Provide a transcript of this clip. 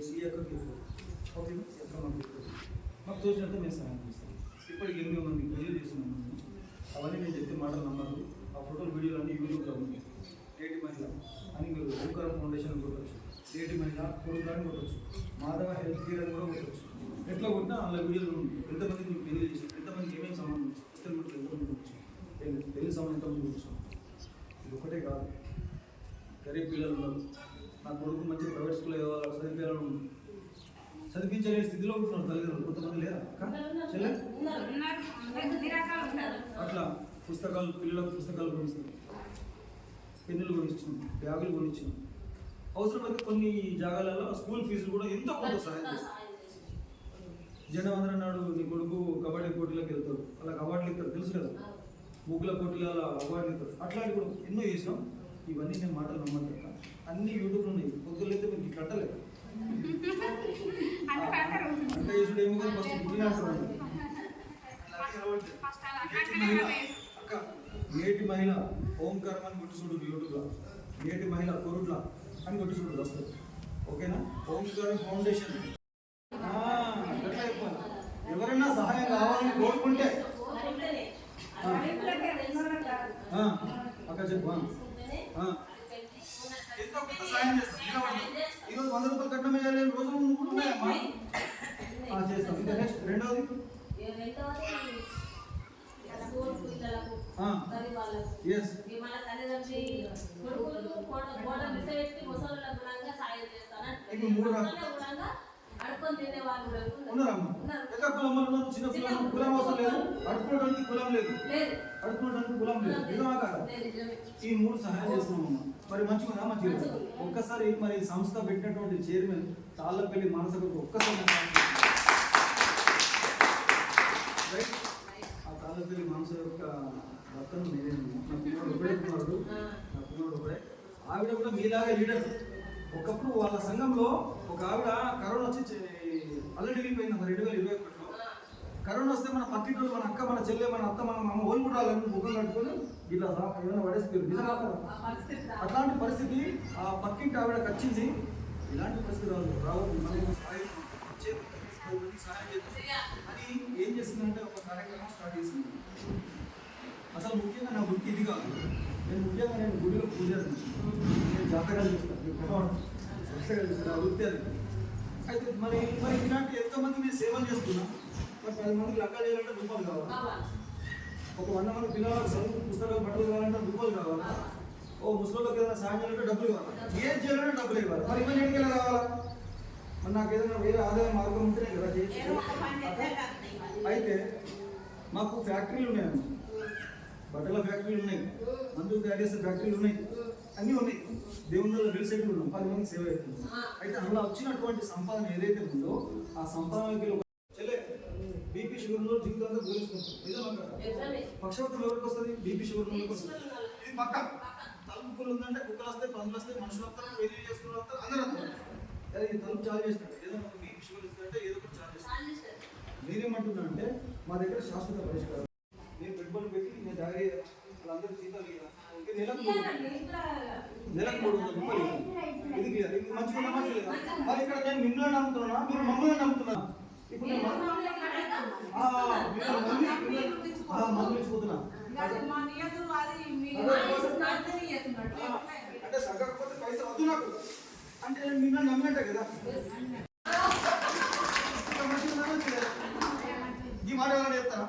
సీఎక్కకి okay ఎక్కడ మాకు తోచినంత మేము సహాయం చేస్తాం. ఇప్పటికి 8 మంది వీడియో చేస్తున్నాం. అవన్నీ నేను చెప్పే మాటలు నమ్మదు. ఆ ఫోటోలు వీడియోలు అన్నీ యూట్యూబ్లో ఉంది. నేటి మహిళ అని మీరు ఓంకారం ఫౌండేషన్ కొట్టవచ్చు, నేటి మహిళ కొడుకులని కొట్టవచ్చు, మాధవ హెల్త్ కేర్ అని కూడా కొట్టవచ్చు. ఎట్లా కొట్టినా అందులో వీడియోలు ఉంది. ఎంతమంది మీకు పెళ్లి చేసి ఎంతమందికి ఏమేమి సంబంధం ఇష్టం మీకు ఎంతమంది వచ్చు, పెళ్లి సంబంధం ఎంతమంది వచ్చు. ఇది ఒకటే కాదు, గరీబ్ పిల్లలు ఉన్నారు. నా కొడుకు మంచి ప్రైవేట్ స్కూల్లో చదివించాలని ఉంది, చదివించలేని స్థితిలో ఉంటున్నారు తల్లిదండ్రులు. కొంతమంది లేరా చెల్లె? అట్లా పుస్తకాలు, పిల్లలకు పుస్తకాలు కొనిస్తున్నాం, పెన్నులు కొనిస్తున్నాం, బ్యాగులు కొనిచ్చినాం. అవసరమైతే కొన్ని జాగాలలో స్కూల్ ఫీజులు కూడా ఎంతో కొంత సహాయం చేస్తాం. జనవందన నాడు నీ కొడుకు కబడ్డీ పోటీలకు వెళ్తాడు, వాళ్ళకి అవార్డులు ఇస్తారు తెలుసు కదా, ముగ్గుల పోటీలలో అవార్డులు ఇస్తారు. అట్లాంటివి కూడా ఎన్నో చేసినాం. ఇవన్నీ నేను మాటలు నమ్మను, అన్ని యూట్యూబ్లో ఉన్నాయి. పొద్దులైతే మీకు ఇట్లా అంటలేదు అంటే ఇప్పుడు ఏమో కానీ ఫస్ట్ బుద్ధిని అంటారు. అక్క నేటి మహిళ ఓంకారం అని కొట్టి చూడు యూట్యూబ్లో, నేటి మహిళ కొరుట్ల అని కొట్టి చూడు వస్తుంది. ఓకేనా? ఓంకారం ఫౌండేషన్. ఎట్లా చెప్పాలి, ఎవరైనా సహాయం కావాలని కోరుకుంటే అక్క చెప్పు ఎంతో కొంత సహాయం చేస్తాం. ఈరోజు 100 రూపాయలు కట్నం వేయాలి రోజులు ఉన్నాయమ్మా, చేస్తాం. ఇంకా నెక్స్ట్ రెండవది ఉన్నారమ్మా. ఎక్కడ కులం ఉన్నారు, చిన్న కులం, కులం అవసరం లేదు, అడుపుకోవడానికి కులం లేదు, అడుపుకోవడానికి కులం లేదు. నిజమా కాదా? ఈ 3 సహాయం చేస్తున్నామమ్మా. మరి మంచిగా మంచిగా ఒక్కసారి మరి సంస్థ పెట్టినటువంటి చైర్మన్ తాళ్ళపల్లి మనసకు ఒక్కసారి ఆ తాళ్ళపల్లి మనస యొక్క భర్తను నేనే, నా కుమారుడు ఒకడే. ఆవిడ కూడా మీలాగా లీడర్. ఒకప్పుడు వాళ్ళ సంఘంలో ఒక ఆవిడ కరోనా వచ్చి అల్లడి వెళ్ళిపోయింది 2021లో. కరోనా వస్తే మన పక్కింటి మన అక్క, మన చెల్లె, మన అత్త, మన అమ్మ ఓళ్ళు కూడా వాళ్ళని ముఖం కట్టుకొని ఇట్లా ఏమైనా పడేసిపోయారు. నిజంగా అట్లాంటి పరిస్థితి ఆ పక్కింటి ఆవిడకి వచ్చింది. ఇలాంటి పరిస్థితి రావద్దు, మనం సహాయం చేద్దాం అని ఏం చేసిందంటే ఒక కార్యక్రమం స్టార్ట్ చేసింది. అసలు ముఖ్యంగా నా వృత్తి ఇది కాదు. నేను గుడిలో పూజారి, నేను జాతకాలు చేస్తాను, నా వృత్తి అది. అయితే మరి ఇలాంటి ఎంతోమంది నేను సేవలు చేస్తున్నా. మరి 10 మందికి లెక్కలు చేయాలంటే రూపాయలు కావాలి. ఒక 100 మంది పిల్లలకు చదువు పుస్తకాలు బట్టలు కావాలంటే రూపాయలు కావాలా? ఓ ముసలికి ఏదైనా సాయం చేయాలంటే డబ్బులు కావాలి. ఏం చేయాలంటే డబ్బులు ఇవ్వాలి. మరి ఇవన్నీ ఎన్నికలు కావాలా? మరి నాకు ఏదైనా వేరే ఆదాయ మార్గం ఉంటేనే కదా చేయొచ్చు. అయితే మాకు ఫ్యాక్టరీలు ఉన్నాయన్న, బట్టల ఫ్యాక్టరీలు ఉన్నాయి, మందులు తయారు చేసే ఫ్యాక్టరీలు ఉన్నాయి, అన్నీ ఉన్నాయి. దేవుళ్ళలో రియల్ ఎస్టేట్లు ఉన్నాం, 10 మందికి సేవ అవుతుంది. అయితే అందులో వచ్చినటువంటి సంపాదన ఏదైతే ఉందో ఆ సంపాదనకి చెల్లె బీపీ షుగర్లో జీవితంలో గురించుకుంటుంది. పక్షవాతం ఎవరికి వస్తుంది? బీపీ షుగర్ వస్తుంది. ఇది పక్క తలుపులు ఉందంటే కుక్కలు వస్తాయి, పందులు వస్తాయి, మనుషులు వస్తారు, వేరే చేసుకుని వస్తారు, అందరూ వస్తారు. అదే ఈ తలుపు చాలు చేస్తాడు, ఏదో మనకు బీపీ షుగర్ ఇస్తుందంటే ఏదో ఒకటి చాలు చేస్తాడు. నేనేమంటున్నా అంటే మా దగ్గర శాశ్వత పరిష్కారం. నేను పెట్టుబడి పెట్టి నేను జాగ్రత్త వాళ్ళందరూ జీతాలు నెలకు 300 రూపాయలు. ఇది క్లియర్, ఇది మంచిగా మంచిగా. మరి ఇక్కడ నేను మిమ్మల్ని నమ్ముతున్నా, మీరు మమ్మల్ని నమ్ముతున్నా. ఇప్పుడు నేను మందులు ఇచ్చిపోతున్నా అంటే సగ్గకపోతే పైసలు వద్దు నాకు అంటే నేను మిమ్మల్ని నమ్మినట్టే కదా. ఈ మాట ఎవరైనా చెప్తారా?